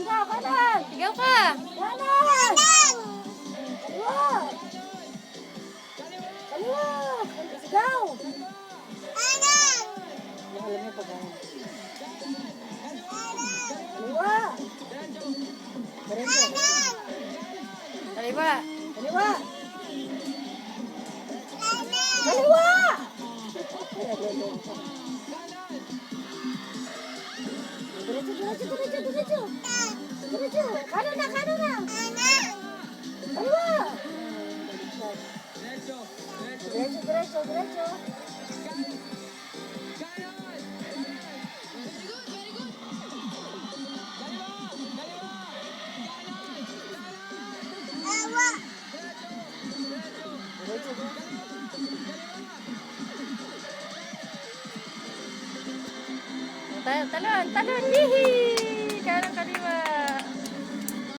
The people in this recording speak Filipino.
Sigaw, kanan! Sigaw ka! Kanan! Kaliwa! Kaliwa! Sigaw! Alam mo pag kaliwa! Diretso! Kaliwa! Kaliwa! Kaliwa! Diretso, diretso, diretso, diretso! Diretso! Kanan na, kanan na! Kaliwa! Diretso, diretso, diretso! Diretso, diretso! Talon! Talon! Hihi! Kanan kaliwa!